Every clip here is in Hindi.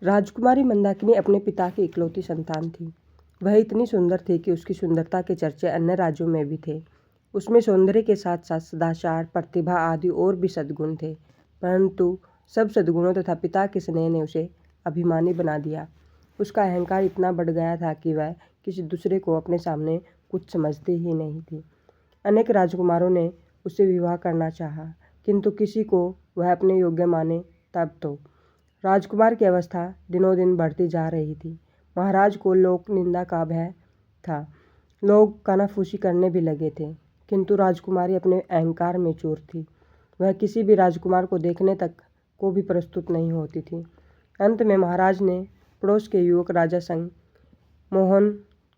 राजकुमारी मंदाकिनी अपने पिता की इकलौती संतान थी। वह इतनी सुंदर थी कि उसकी सुंदरता के चर्चे अन्य राज्यों में भी थे। उसमें सौंदर्य के साथ साथ सदाचार, प्रतिभा आदि और भी सद्गुण थे, परंतु सब सद्गुणों तथा पिता के स्नेह ने उसे अभिमानी बना दिया। उसका अहंकार इतना बढ़ गया था कि वह किसी दूसरे को अपने सामने कुछ समझती ही नहीं थी। अनेक राजकुमारों ने उससे विवाह करना चाहा, किंतु किसी को वह अपने योग्य माने तब तो। राजकुमार की अवस्था दिनों दिन बढ़ती जा रही थी। महाराज को लोक निंदा का भय था। लोग कानाफूसी करने भी लगे थे, किंतु राजकुमारी अपने अहंकार में चूर थी। वह किसी भी राजकुमार को देखने तक को भी प्रस्तुत नहीं होती थी। अंत में महाराज ने पड़ोस के युवक राजा संग मोहन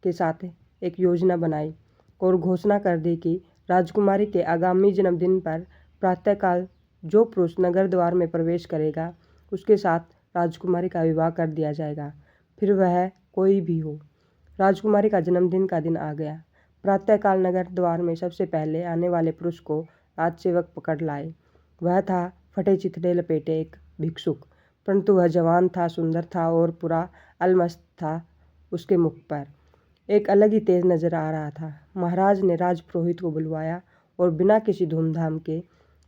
के साथ एक योजना बनाई और घोषणा कर दी कि राजकुमारी के आगामी जन्मदिन पर प्रातःकाल जो पुरुष नगर द्वार में प्रवेश करेगा उसके साथ राजकुमारी का विवाह कर दिया जाएगा, फिर वह कोई भी हो। राजकुमारी का जन्मदिन का दिन आ गया। प्रातःकाल नगर द्वार में सबसे पहले आने वाले पुरुष को राजसेवक पकड़ लाए। वह था फटे चिथड़े लपेटे एक भिक्षुक, परंतु वह जवान था, सुंदर था और पूरा अलमस्त था। उसके मुख पर एक अलग ही तेज नजर आ रहा था। महाराज ने राजपुरोहित को बुलवाया और बिना किसी धूमधाम के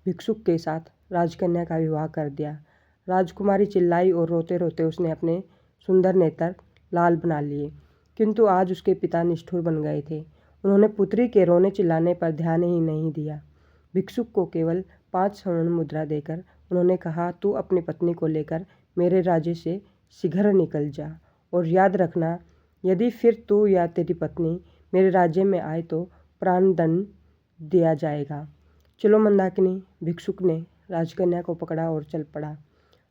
भिक्षुक के साथ राजकन्या का विवाह कर दिया। राजकुमारी चिल्लाई और रोते रोते उसने अपने सुंदर नेत्र लाल बना लिए, किंतु आज उसके पिता निष्ठुर बन गए थे। उन्होंने पुत्री के रोने चिल्लाने पर ध्यान ही नहीं दिया। भिक्षुक को केवल 5 स्वर्ण मुद्रा देकर उन्होंने कहा, तू अपनी पत्नी को लेकर मेरे राज्य से शीघ्र निकल जा, और याद रखना, यदि फिर तू या तेरी पत्नी मेरे राज्य में आए तो प्राणदंड दिया जाएगा। चलो मंदाकिनी। भिक्षुक ने राजकन्या को पकड़ा और चल पड़ा।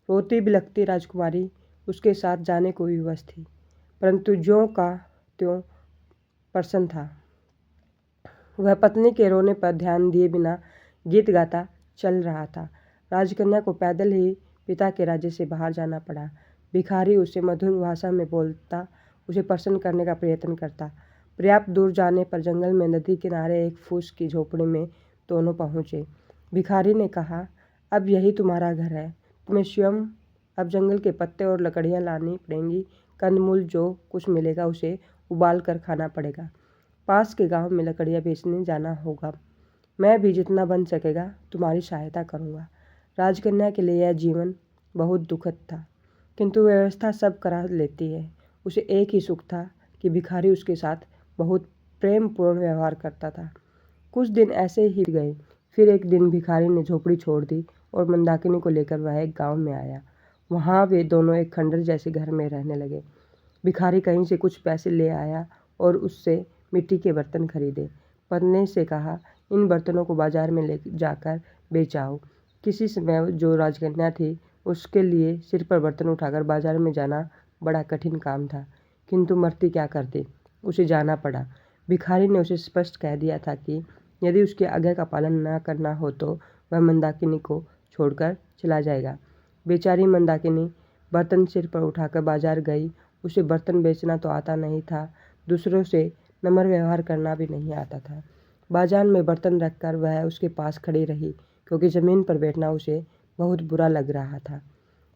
रोती बिलखती राजकुमारी उसके साथ जाने को विवश थी, परंतु ज्यों का त्यों प्रसन्न था। वह पत्नी के रोने पर ध्यान दिए बिना गीत गाता चल रहा था। राजकन्या को पैदल ही पिता के राज्य से बाहर जाना पड़ा। भिखारी उससे मधुर भाषा में बोलता, उसे प्रसन्न करने का प्रयत्न करता। पर्याप्त दूर जाने पर जंगल में नदी किनारे एक फूस की झोपड़ी में दोनों पहुंचे। भिखारी ने कहा, अब यही तुम्हारा घर है। तुम्हें स्वयं अब जंगल के पत्ते और लकड़ियां लानी पड़ेंगी। कंदमूल जो कुछ मिलेगा उसे उबाल कर खाना पड़ेगा। पास के गांव में लकड़ियां बेचने जाना होगा। मैं भी जितना बन सकेगा तुम्हारी सहायता करूंगा। राजकन्या के लिए यह जीवन बहुत दुखद था, किंतु व्यवस्था सब करा लेती है। उसे एक ही सुख था कि भिखारी उसके साथ बहुत प्रेमपूर्ण व्यवहार करता था। कुछ दिन ऐसे ही गए। फिर एक दिन भिखारी ने झोपड़ी छोड़ दी और मंदाकिनी को लेकर वह एक गांव में आया। वहां वे दोनों एक खंडर जैसे घर में रहने लगे। भिखारी कहीं से कुछ पैसे ले आया और उससे मिट्टी के बर्तन खरीदे। पत्नी से कहा, इन बर्तनों को बाजार में ले जाकर बेचाओ। किसी समय जो राजकन्या थी उसके लिए सिर पर बर्तन उठाकर बाजार में जाना बड़ा कठिन काम था, किंतु मरती क्या करती, उसे जाना पड़ा। भिखारी ने उसे स्पष्ट कह दिया था कि यदि उसकी आज्ञा का पालन न करना हो तो वह मंदाकिनी को छोड़कर चला जाएगा। बेचारी मंदाकिनी बर्तन सिर पर उठाकर बाजार गई। उसे बर्तन बेचना तो आता नहीं था, दूसरों से नम्र व्यवहार करना भी नहीं आता था। बाजार में बर्तन रखकर वह उसके पास खड़ी रही, क्योंकि ज़मीन पर बैठना उसे बहुत बुरा लग रहा था।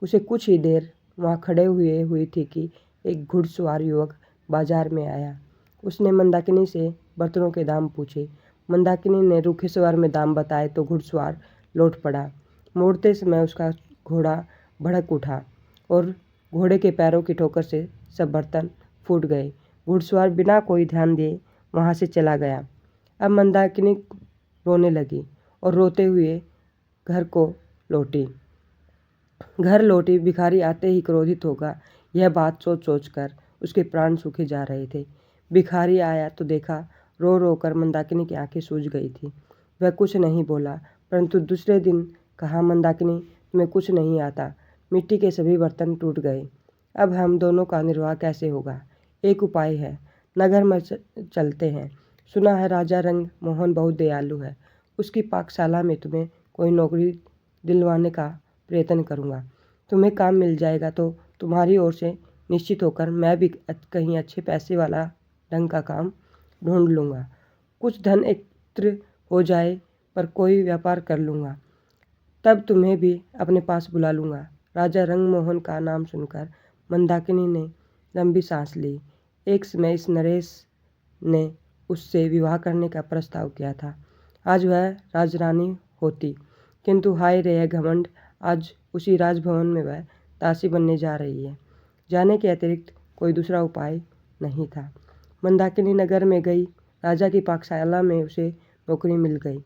उसे कुछ ही देर वहाँ खड़े हुई थी कि एक घुड़सवार युवक बाजार में आया। उसने मंदाकिनी से बर्तनों के दाम पूछे। मंदाकिनी ने रूखे स्वर में दाम बताए तो घुड़सवार लौट पड़ा। मोड़ते समय उसका घोड़ा भड़क उठा और घोड़े के पैरों की ठोकर से सब बर्तन फूट गए। घुड़सवार बिना कोई ध्यान दिए वहाँ से चला गया। अब मंदाकिनी रोने लगी और रोते हुए घर लौटी। भिखारी आते ही क्रोधित होगा, यह बात सोच सोच कर उसके प्राण सूखे जा रहे थे। भिखारी आया तो देखा रो रो कर मंदाकिनी की आंखें सूज गई थी। वह कुछ नहीं बोला, परंतु दूसरे दिन कहा, मंदाकिनी, तुम्हें कुछ नहीं आता। मिट्टी के सभी बर्तन टूट गए। अब हम दोनों का निर्वाह कैसे होगा? एक उपाय है, नगर में चलते हैं। सुना है राजा रंग मोहन बहुत दयालु है। उसकी पाकशाला में तुम्हें कोई नौकरी दिलवाने का प्रयत्न करूँगा। तुम्हें काम मिल जाएगा तो तुम्हारी ओर से निश्चित होकर मैं भी कहीं अच्छे पैसे वाला ढंग का काम ढूंढ लूँगा। कुछ धन एकत्र हो जाए पर कोई व्यापार कर लूँगा, तब तुम्हें भी अपने पास बुला लूँगा। राजा रंग मोहन का नाम सुनकर मंदाकिनी ने लंबी सांस ली। एक समय इस नरेश ने उससे विवाह करने का प्रस्ताव किया था। आज वह राजरानी होती, किंतु हाय रे यह घमंड, आज उसी राजभवन में वह दासी बनने जा रही है। जाने के अतिरिक्त कोई दूसरा उपाय नहीं था। मंदाकिनी नगर में गई। राजा की पाकशाला में उसे नौकरी मिल गई।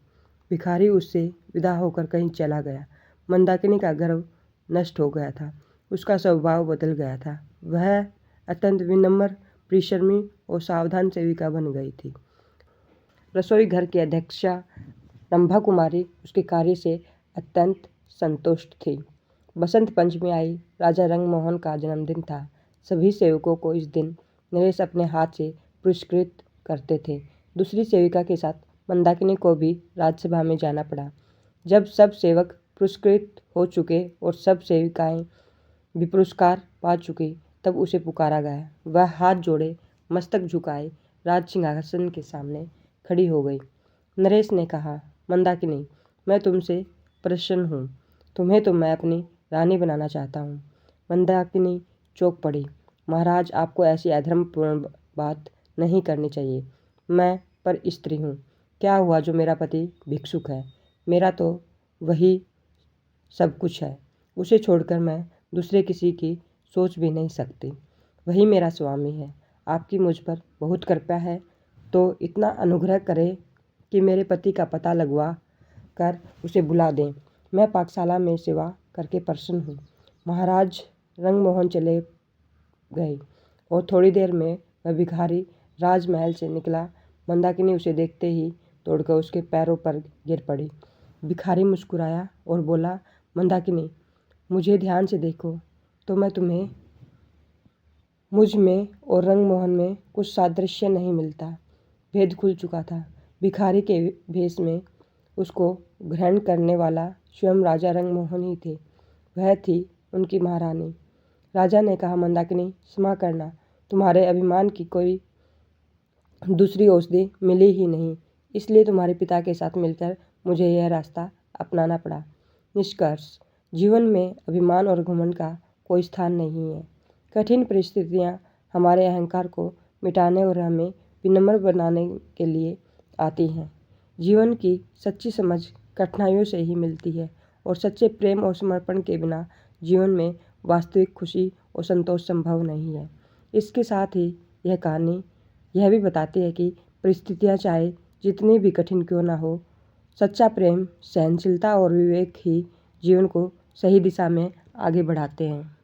भिखारी उससे विदा होकर कहीं चला गया। मंदाकिनी का गर्व नष्ट हो गया था। उसका स्वभाव बदल गया था। वह अत्यंत विनम्र, परिश्रमी और सावधान सेविका बन गई थी। रसोई घर की अध्यक्षा रंभा कुमारी उसके कार्य से अत्यंत संतुष्ट थी। बसंत पंचमी आई। राजा रंगमोहन का जन्मदिन था। सभी सेवकों को इस दिन नरेश अपने हाथ से पुरस्कृत करते थे। दूसरी सेविका के साथ मंदाकिनी को भी राजसभा में जाना पड़ा। जब सब सेवक पुरस्कृत हो चुके और सब सेविकाएं भी पुरस्कार पा चुकी, तब उसे पुकारा गया। वह हाथ जोड़े, मस्तक झुकाए राज सिंहासन के सामने खड़ी हो गई। नरेश ने कहा, मंदाकिनी, मैं तुमसे प्रसन्न हूँ। तुम्हें तो मैं अपनी रानी बनाना चाहता हूँ। मंदाकिनी चौंक पड़ी। महाराज, आपको ऐसी अधर्मपूर्ण बात नहीं करनी चाहिए। मैं पर स्त्री हूँ। क्या हुआ जो मेरा पति भिक्षुक है? मेरा तो वही सब कुछ है। उसे छोड़कर मैं दूसरे किसी की सोच भी नहीं सकती। वही मेरा स्वामी है। आपकी मुझ पर बहुत कृपा है, तो इतना अनुग्रह करें कि मेरे पति का पता लगवा कर उसे बुला दें। मैं पाकशाला में सेवा करके प्रसन्न हूँ। महाराज रंगमोहन चले गए और थोड़ी देर में वह भिखारी राजमहल से निकला। मंदाकिनी उसे देखते ही दौड़कर उसके पैरों पर गिर पड़ी। भिखारी मुस्कुराया और बोला, मंदाकिनी, मुझे ध्यान से देखो तो मैं तुम्हें मुझ में और रंगमोहन में कुछ सादृश्य नहीं मिलता। भेद खुल चुका था। भिखारी के भेष में उसको ग्रहण करने वाला स्वयं राजा रंगमोहन ही थे। वह थी उनकी महारानी। राजा ने कहा, मंदाकिनी, क्षमा करना, तुम्हारे अभिमान की कोई दूसरी औषधि मिली ही नहीं, इसलिए तुम्हारे पिता के साथ मिलकर मुझे यह रास्ता अपनाना पड़ा। निष्कर्ष, जीवन में अभिमान और घमंड का कोई स्थान नहीं है। कठिन परिस्थितियाँ हमारे अहंकार को मिटाने और हमें विनम्र बनाने के लिए आती हैं। जीवन की सच्ची समझ कठिनाइयों से ही मिलती है और सच्चे प्रेम और समर्पण के बिना जीवन में वास्तविक खुशी और संतोष संभव नहीं है। इसके साथ ही यह कहानी यह भी बताती है कि परिस्थितियाँ चाहे जितनी भी कठिन क्यों ना हो, सच्चा प्रेम, सहनशीलता और विवेक ही जीवन को सही दिशा में आगे बढ़ाते हैं।